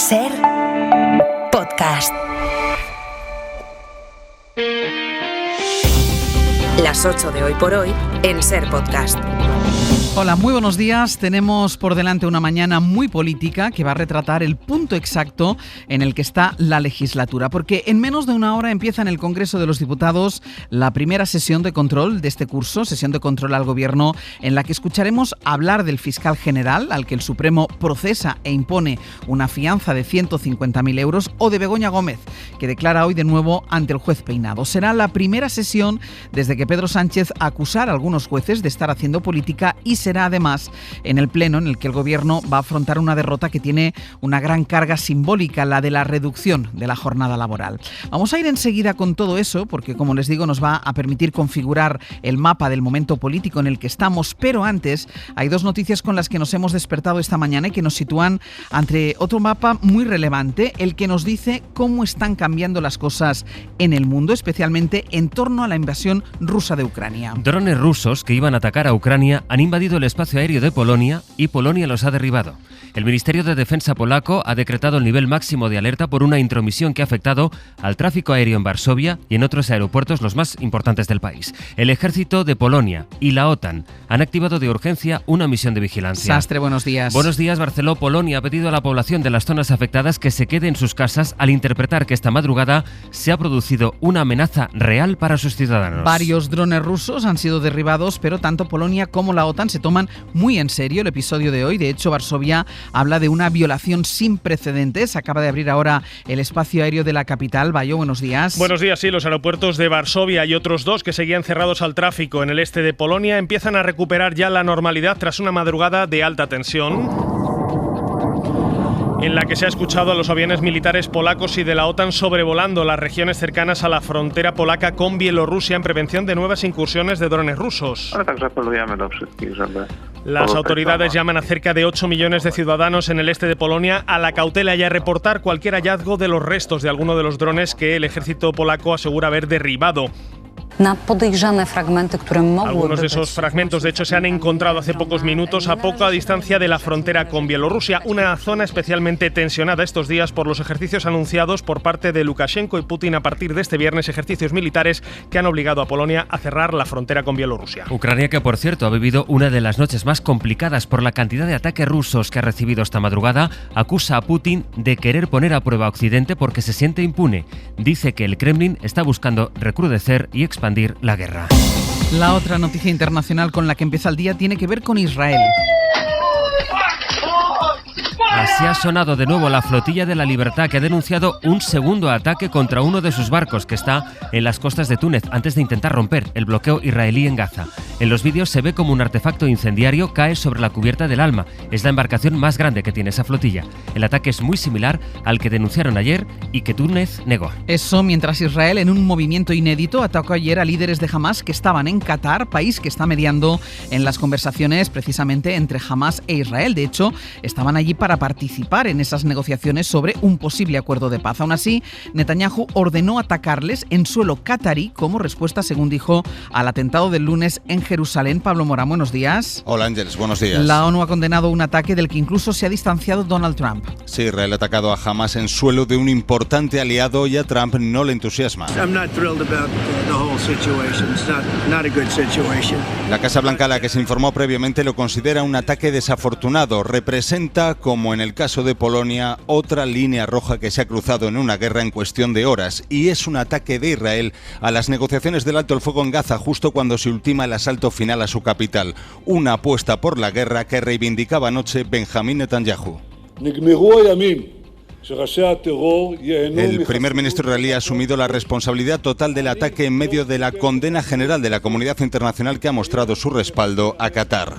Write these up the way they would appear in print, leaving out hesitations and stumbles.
Ser Podcast. Las 8 de Hoy por Hoy en Ser Podcast. Hola, muy buenos días. Tenemos por delante una mañana muy política que va a retratar el punto exacto en el que está la legislatura, porque en menos de una hora empieza en el Congreso de los Diputados la primera sesión de control de este curso, sesión de control al Gobierno, en la que escucharemos hablar del fiscal general, al que el Supremo procesa e impone una fianza de 150.000 euros, o de Begoña Gómez, que declara hoy de nuevo ante el juez Peinado. Será la primera sesión desde que Pedro Sánchez acusara a algunos jueces de estar haciendo política, y será además en el pleno en el que el Gobierno va a afrontar una derrota que tiene una gran carga simbólica, la de la reducción de la jornada laboral. Vamos a ir enseguida con todo eso porque, como les digo, nos va a permitir configurar el mapa del momento político en el que estamos, pero antes hay dos noticias con las que nos hemos despertado esta mañana y que nos sitúan ante otro mapa muy relevante, el que nos dice cómo están cambiando las cosas en el mundo, especialmente en torno a la invasión rusa de Ucrania. Drones rusos que iban a atacar a Ucrania han invadido el espacio aéreo de Polonia y Polonia los ha derribado. El Ministerio de Defensa polaco ha decretado el nivel máximo de alerta por una intromisión que ha afectado al tráfico aéreo en Varsovia y en otros aeropuertos los más importantes del país. El ejército de Polonia y la OTAN han activado de urgencia una misión de vigilancia. Sastre, buenos días. Buenos días, Barceló. Polonia ha pedido a la población de las zonas afectadas que se quede en sus casas al interpretar que esta madrugada se ha producido una amenaza real para sus ciudadanos. Varios drones rusos han sido derribados, pero tanto Polonia como la OTAN se toman muy en serio el episodio de hoy. De hecho, Varsovia habla de una violación sin precedentes. Acaba de abrir ahora el espacio aéreo de la capital. Bayo, buenos días. Buenos días, sí. Los aeropuertos de Varsovia y otros dos que seguían cerrados al tráfico en el este de Polonia empiezan a recuperar ya la normalidad tras una madrugada de alta tensión, en la que se ha escuchado a los aviones militares polacos y de la OTAN sobrevolando las regiones cercanas a la frontera polaca con Bielorrusia en prevención de nuevas incursiones de drones rusos. Las autoridades llaman a cerca de 8 millones de ciudadanos en el este de Polonia a la cautela y a reportar cualquier hallazgo de los restos de alguno de los drones que el ejército polaco asegura haber derribado. Algunos de esos fragmentos, de hecho, se han encontrado hace pocos minutos a poca distancia de la frontera con Bielorrusia, una zona especialmente tensionada estos días por los ejercicios anunciados por parte de Lukashenko y Putin a partir de este viernes, ejercicios militares que han obligado a Polonia a cerrar la frontera con Bielorrusia. Ucrania, que por cierto ha vivido una de las noches más complicadas por la cantidad de ataques rusos que ha recibido esta madrugada, acusa a Putin de querer poner a prueba a Occidente porque se siente impune. Dice que el Kremlin está buscando recrudecer y expandir la guerra. La otra noticia internacional con la que empieza el día tiene que ver con Israel. Así ha sonado de nuevo la Flotilla de la Libertad, que ha denunciado un segundo ataque contra uno de sus barcos que está en las costas de Túnez antes de intentar romper el bloqueo israelí en Gaza. En los vídeos se ve como un artefacto incendiario cae sobre la cubierta del Alma. Es la embarcación más grande que tiene esa flotilla. El ataque es muy similar al que denunciaron ayer y que Túnez negó. Eso mientras Israel, en un movimiento inédito, atacó ayer a líderes de Hamás que estaban en Qatar, país que está mediando en las conversaciones precisamente entre Hamás e Israel. De hecho, estaban allí para participar en esas negociaciones sobre un posible acuerdo de paz. Aún así, Netanyahu ordenó atacarles en suelo qatarí como respuesta, según dijo, al atentado del lunes en Jerusalén. Pablo Morán, buenos días. Hola Ángeles, buenos días. La ONU ha condenado un ataque del que incluso se ha distanciado Donald Trump. Sí, Israel ha atacado a Hamás en suelo de un importante aliado y a Trump no le entusiasma. La Casa Blanca, a la que se informó previamente, lo considera un ataque desafortunado. Representa, como en el caso de Polonia, otra línea roja que se ha cruzado en una guerra en cuestión de horas, y es un ataque de Israel a las negociaciones del alto el fuego en Gaza justo cuando se ultima el asalto final a su capital. Una apuesta por la guerra que reivindicaba anoche Benjamín Netanyahu. El primer ministro israelí ha asumido la responsabilidad total del ataque en medio de la condena general de la comunidad internacional que ha mostrado su respaldo a Qatar.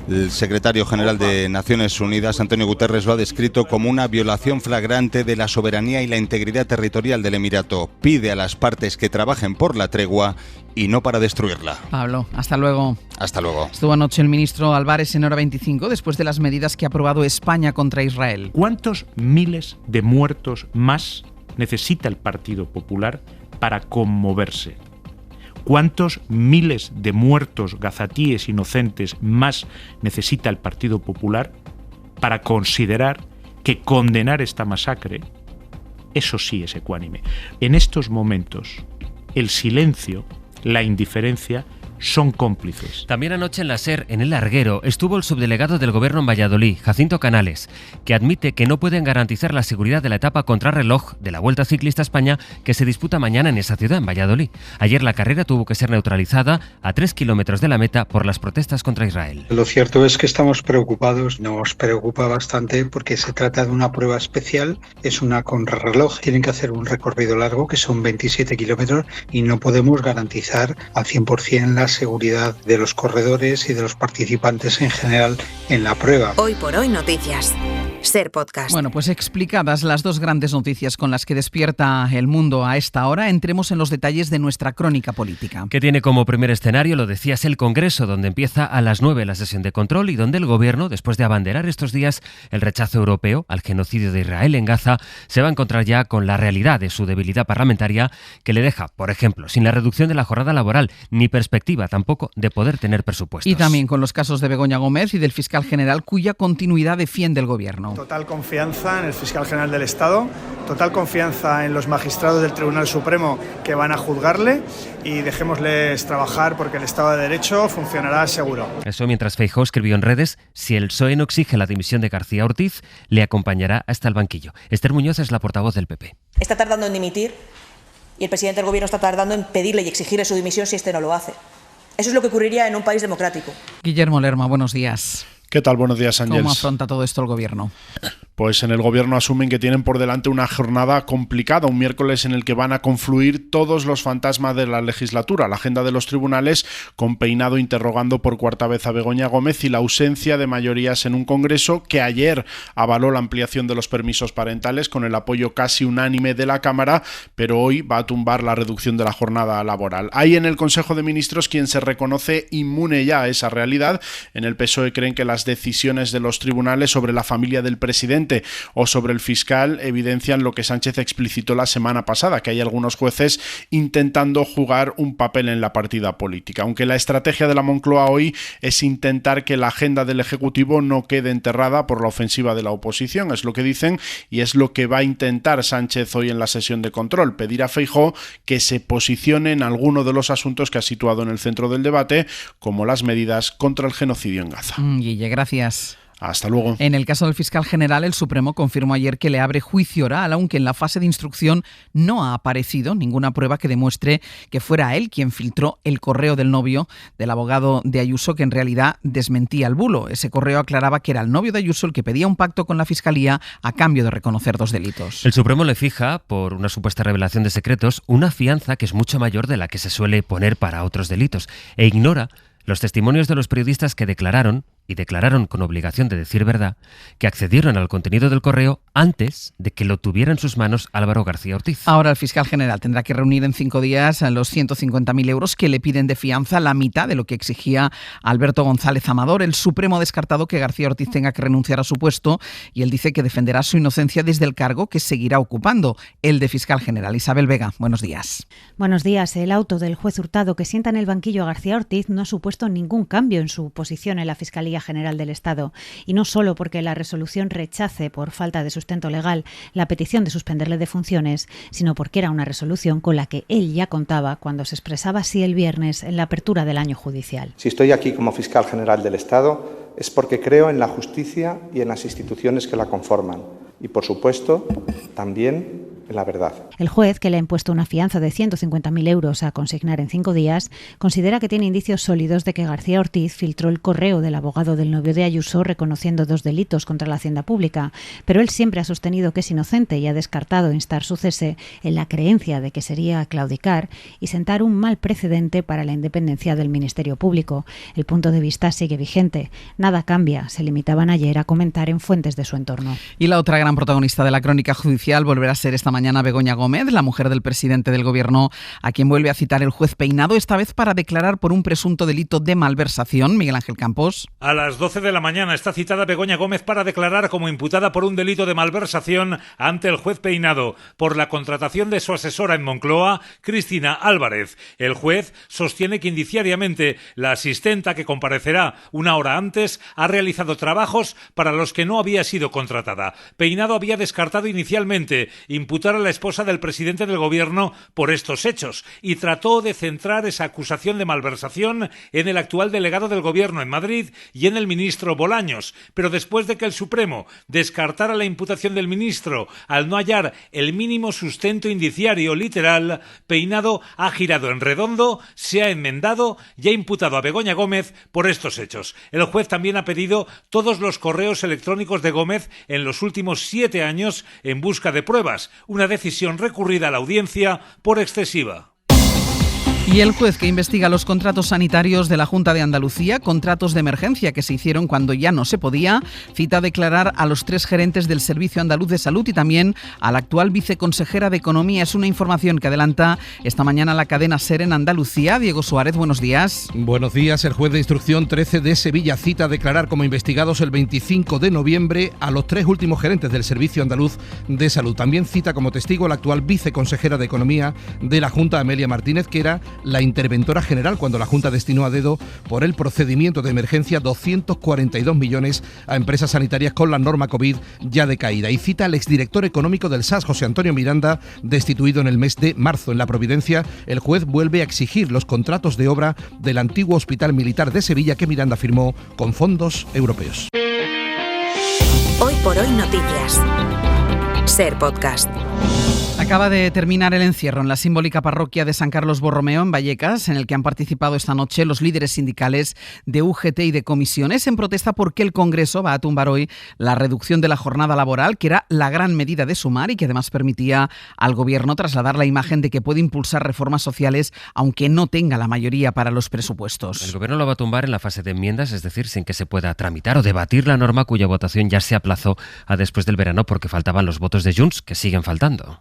El secretario general de Naciones Unidas, Antonio Guterres, lo ha descrito como una violación flagrante de la soberanía y la integridad territorial del Emirato. Pide a las partes que trabajen por la tregua y no para destruirla. Pablo, hasta luego. Hasta luego. Estuvo anoche el ministro Álvarez en Hora 25 después de las medidas que ha aprobado España contra Israel. ¿Cuántos miles de muertos más necesita el Partido Popular para conmoverse? ¿Cuántos miles de muertos gazatíes inocentes más necesita el Partido Popular para considerar que condenar esta masacre, eso sí es ecuánime? En estos momentos, el silencio, la indiferencia, son cómplices. También anoche en la SER, en el Larguero, estuvo el subdelegado del Gobierno en Valladolid, Jacinto Canales, que admite que no pueden garantizar la seguridad de la etapa contrarreloj de la Vuelta Ciclista a España que se disputa mañana en esa ciudad, en Valladolid. Ayer la carrera tuvo que ser neutralizada a 3 kilómetros de la meta por las protestas contra Israel. Lo cierto es que estamos preocupados, nos preocupa bastante porque se trata de una prueba especial, es una contrarreloj, tienen que hacer un recorrido largo que son 27 kilómetros y no podemos garantizar al 100% la seguridad de los corredores y de los participantes en general en la prueba. Hoy por hoy noticias. Ser Podcast. Bueno, pues explicadas las dos grandes noticias con las que despierta el mundo a esta hora, entremos en los detalles de nuestra crónica política. Que tiene como primer escenario, lo decías, el Congreso, donde empieza a las 9 la sesión de control y donde el Gobierno, después de abanderar estos días el rechazo europeo al genocidio de Israel en Gaza, se va a encontrar ya con la realidad de su debilidad parlamentaria que le deja, por ejemplo, sin la reducción de la jornada laboral, ni perspectiva tampoco de poder tener presupuestos. Y también con los casos de Begoña Gómez y del fiscal general, cuya continuidad defiende el Gobierno. Total confianza en el fiscal general del Estado, total confianza en los magistrados del Tribunal Supremo que van a juzgarle y dejémosles trabajar porque el Estado de Derecho funcionará seguro. Eso mientras Feijóo escribió en redes: si el PSOE no exige la dimisión de García Ortiz, le acompañará hasta el banquillo. Esther Muñoz es la portavoz del PP. Está tardando en dimitir y el presidente del Gobierno está tardando en pedirle y exigirle su dimisión si este no lo hace. Eso es lo que ocurriría en un país democrático. Guillermo Lerma, buenos días. ¿Qué tal? Buenos días, Ángels. ¿Cómo afronta todo esto el Gobierno? Pues en el Gobierno asumen que tienen por delante una jornada complicada, un miércoles en el que van a confluir todos los fantasmas de la legislatura, la agenda de los tribunales, con Peinado interrogando por cuarta vez a Begoña Gómez y la ausencia de mayorías en un Congreso que ayer avaló la ampliación de los permisos parentales con el apoyo casi unánime de la Cámara, pero hoy va a tumbar la reducción de la jornada laboral. Hay en el Consejo de Ministros quien se reconoce inmune ya a esa realidad. En el PSOE creen que las decisiones de los tribunales sobre la familia del presidente o sobre el fiscal evidencian lo que Sánchez explicitó la semana pasada, que hay algunos jueces intentando jugar un papel en la partida política. Aunque la estrategia de la Moncloa hoy es intentar que la agenda del Ejecutivo no quede enterrada por la ofensiva de la oposición, es lo que dicen y es lo que va a intentar Sánchez hoy en la sesión de control, pedir a Feijóo que se posicione en alguno de los asuntos que ha situado en el centro del debate, como las medidas contra el genocidio en Gaza. Guille, gracias. Hasta luego. En el caso del fiscal general, el Supremo confirmó ayer que le abre juicio oral, aunque en la fase de instrucción no ha aparecido ninguna prueba que demuestre que fuera él quien filtró el correo del novio del abogado de Ayuso, que en realidad desmentía el bulo. Ese correo aclaraba que era el novio de Ayuso el que pedía un pacto con la Fiscalía a cambio de reconocer 2 delitos. El Supremo le fija, por una supuesta revelación de secretos, una fianza que es mucho mayor de la que se suele poner para otros delitos e ignora los testimonios de los periodistas que declararon con obligación de decir verdad, que accedieron al contenido del correo antes de que lo tuviera en sus manos Álvaro García Ortiz. Ahora el fiscal general tendrá que reunir en 5 días los 150.000 euros que le piden de fianza, la mitad de lo que exigía Alberto González Amador. El Supremo ha descartado que García Ortiz tenga que renunciar a su puesto y él dice que defenderá su inocencia desde el cargo que seguirá ocupando, el de fiscal general. Isabel Vega, buenos días. Buenos días. El auto del juez Hurtado que sienta en el banquillo a García Ortiz no ha supuesto ningún cambio en su posición en la Fiscalía General del Estado. Y no solo porque la resolución rechace por falta de sustento legal la petición de suspenderle de funciones, sino porque era una resolución con la que él ya contaba cuando se expresaba así el viernes en la apertura del año judicial. Si estoy aquí como fiscal general del Estado es porque creo en la justicia y en las instituciones que la conforman. Y, por supuesto, también en la verdad. El juez, que le ha impuesto una fianza de 150.000 euros a consignar en 5 días, considera que tiene indicios sólidos de que García Ortiz filtró el correo del abogado del novio de Ayuso reconociendo 2 delitos contra la hacienda pública, pero él siempre ha sostenido que es inocente y ha descartado instar su cese en la creencia de que sería claudicar y sentar un mal precedente para la independencia del Ministerio Público. El punto de vista sigue vigente. Nada cambia, se limitaban ayer a comentar en fuentes de su entorno. Y la otra gran protagonista de la crónica judicial volverá a ser esta mañana mañana Begoña Gómez, la mujer del presidente del Gobierno, a quien vuelve a citar el juez Peinado, esta vez para declarar por un presunto delito de malversación. Miguel Ángel Campos. A las 12 de la mañana está citada Begoña Gómez para declarar como imputada por un delito de malversación ante el juez Peinado por la contratación de su asesora en Moncloa, Cristina Álvarez. El juez sostiene que indiciariamente la asistenta, que comparecerá una hora antes, ha realizado trabajos para los que no había sido contratada. Peinado había descartado inicialmente imputar a la esposa del presidente del Gobierno por estos hechos y trató de centrar esa acusación de malversación en el actual delegado del Gobierno en Madrid y en el ministro Bolaños. Pero después de que el Supremo descartara la imputación del ministro al no hallar el mínimo sustento indiciario literal, Peinado ha girado en redondo, se ha enmendado y ha imputado a Begoña Gómez por estos hechos. El juez también ha pedido todos los correos electrónicos de Gómez en los últimos 7 años en busca de pruebas, una decisión recurrida a la audiencia por excesiva. Y el juez que investiga los contratos sanitarios de la Junta de Andalucía, contratos de emergencia que se hicieron cuando ya no se podía, cita a declarar a los 3 gerentes del Servicio Andaluz de Salud y también a la actual viceconsejera de Economía. Es una información que adelanta esta mañana la cadena SER en Andalucía. Diego Suárez, buenos días. Buenos días. El juez de instrucción 13 de Sevilla cita a declarar como investigados el 25 de noviembre a los 3 últimos gerentes del Servicio Andaluz de Salud. También cita como testigo a la actual viceconsejera de Economía de la Junta, Amelia Martínez, que era la interventora general cuando la Junta destinó a dedo por el procedimiento de emergencia 242 millones a empresas sanitarias con la norma COVID ya decaída. Y cita al exdirector económico del SAS, José Antonio Miranda, destituido en el mes de marzo. En la Providencia, el juez vuelve a exigir los contratos de obra del antiguo Hospital Militar de Sevilla que Miranda firmó con fondos europeos. Hoy por hoy noticias. SER Podcast. Acaba de terminar el encierro en la simbólica parroquia de San Carlos Borromeo en Vallecas, en el que han participado esta noche los líderes sindicales de UGT y de comisiones en protesta porque el Congreso va a tumbar hoy la reducción de la jornada laboral, que era la gran medida de Sumar y que además permitía al Gobierno trasladar la imagen de que puede impulsar reformas sociales aunque no tenga la mayoría para los presupuestos. El Gobierno lo va a tumbar en la fase de enmiendas, es decir, sin que se pueda tramitar o debatir la norma cuya votación ya se aplazó a después del verano porque faltaban los votos de Junts, que siguen faltando.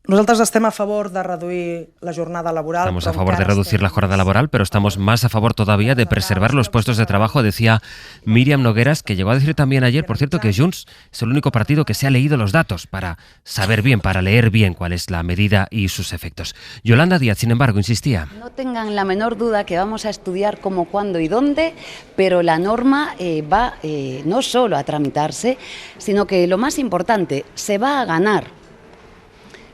Nosaltres estem a favor de reduir la jornada laboral. Estamos a favor de reducir la jornada laboral, pero estamos más a favor todavía de preservar los puestos de trabajo, decía Míriam Nogueras, que llegó a decir también ayer, por cierto, que Junts es el único partido que se ha leído los datos para saber bien, para leer bien cuál es la medida y sus efectos. Yolanda Díaz, sin embargo, insistía. No tengan la menor duda que vamos a estudiar cómo, cuándo y dónde, pero la norma va no solo a tramitarse, sino que lo más importante, se va a ganar.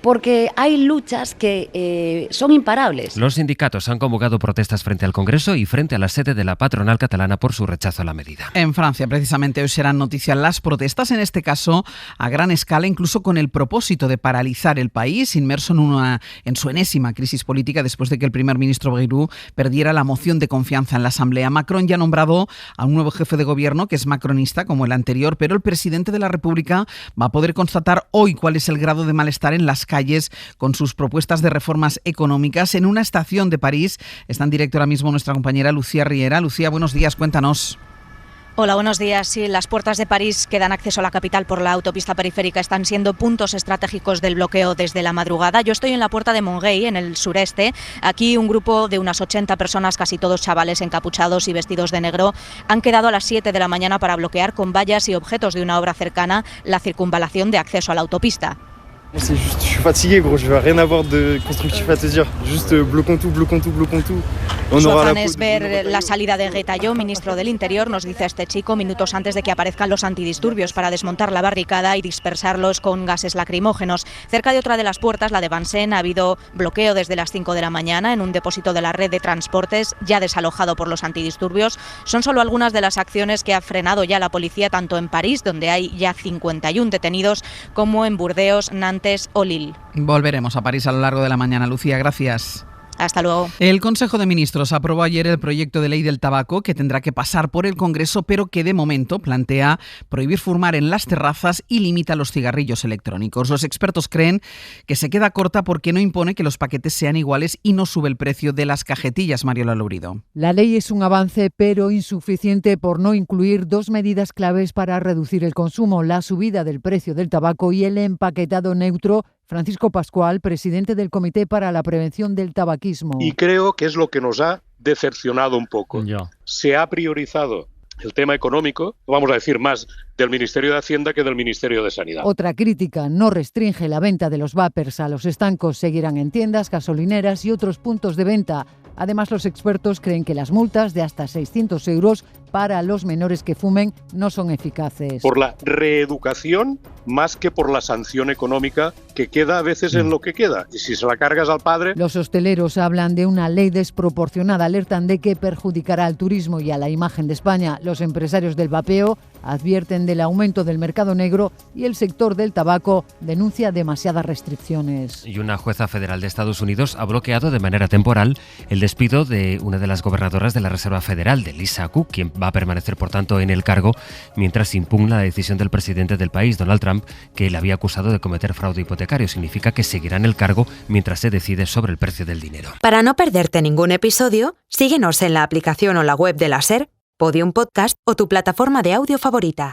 Porque hay luchas que son imparables. Los sindicatos han convocado protestas frente al Congreso y frente a la sede de la patronal catalana por su rechazo a la medida. En Francia, precisamente, hoy serán noticia las protestas, en este caso a gran escala, incluso con el propósito de paralizar el país, inmerso en su enésima crisis política después de que el primer ministro Bayrou perdiera la moción de confianza en la Asamblea. Macron ya ha nombrado a un nuevo jefe de gobierno que es macronista como el anterior, pero el presidente de la República va a poder constatar hoy cuál es el grado de malestar en las calles con sus propuestas de reformas económicas. En una estación de París está en directo ahora mismo nuestra compañera Lucía Riera. Lucía, buenos días, cuéntanos. Hola, buenos días. Sí, las puertas de París que dan acceso a la capital por la autopista periférica están siendo puntos estratégicos del bloqueo desde la madrugada. Yo estoy en la puerta de Montgueil, en el sureste. Aquí un grupo de unas 80 personas, casi todos chavales encapuchados y vestidos de negro, han quedado a las 7 de la mañana para bloquear con vallas y objetos de una obra cercana la circunvalación de acceso a la autopista. Je suis fatigué, gros, je veux rien avoir de constructif à te dire. Juste bloquons tout. Su afán es ver la salida de Guaidó, ministro del Interior, nos dice este chico, minutos antes de que aparezcan los antidisturbios para desmontar la barricada y dispersarlos con gases lacrimógenos. Cerca de otra de las puertas, la de Vincennes, ha habido bloqueo desde las 5 de la mañana en un depósito de la red de transportes ya desalojado por los antidisturbios. Son solo algunas de las acciones que ha frenado ya la policía, tanto en París, donde hay ya 51 detenidos, como en Burdeos, Nantes o Lille. Volveremos a París a lo largo de la mañana. Lucía, gracias. Hasta luego. El Consejo de Ministros aprobó ayer el proyecto de ley del tabaco que tendrá que pasar por el Congreso, pero que de momento plantea prohibir fumar en las terrazas y limita los cigarrillos electrónicos. Los expertos creen que se queda corta porque no impone que los paquetes sean iguales y no sube el precio de las cajetillas. Mariola Lourido. La ley es un avance, pero insuficiente por no incluir dos medidas claves para reducir el consumo: la subida del precio del tabaco y el empaquetado neutro Francisco Pascual, presidente del Comité para la Prevención del Tabaquismo. Y creo que es lo que nos ha decepcionado un poco. Se ha priorizado el tema económico, vamos a decir más del Ministerio de Hacienda que del Ministerio de Sanidad. Otra crítica: no restringe la venta de los vapers a los estancos, seguirán en tiendas, gasolineras y otros puntos de venta. Además, los expertos creen que las multas de hasta 600 euros para los menores que fumen no son eficaces. Por la reeducación más que por la sanción económica que queda a veces en lo que queda. Y si se la cargas al padre... Los hosteleros hablan de una ley desproporcionada, alertan de que perjudicará al turismo y a la imagen de España. Los empresarios del vapeo advierten del aumento del mercado negro y el sector del tabaco denuncia demasiadas restricciones. Y una jueza federal de Estados Unidos ha bloqueado de manera temporal el despido de una de las gobernadoras de la Reserva Federal, de Lisa Cook, quien va a permanecer, por tanto, en el cargo mientras impugna la decisión del presidente del país, Donald Trump, que le había acusado de cometer fraude hipotecario. Significa que seguirá en el cargo mientras se decide sobre el precio del dinero. Para no perderte ningún episodio, síguenos en la aplicación o la web de la SER, Podium Podcast o tu plataforma de audio favorita.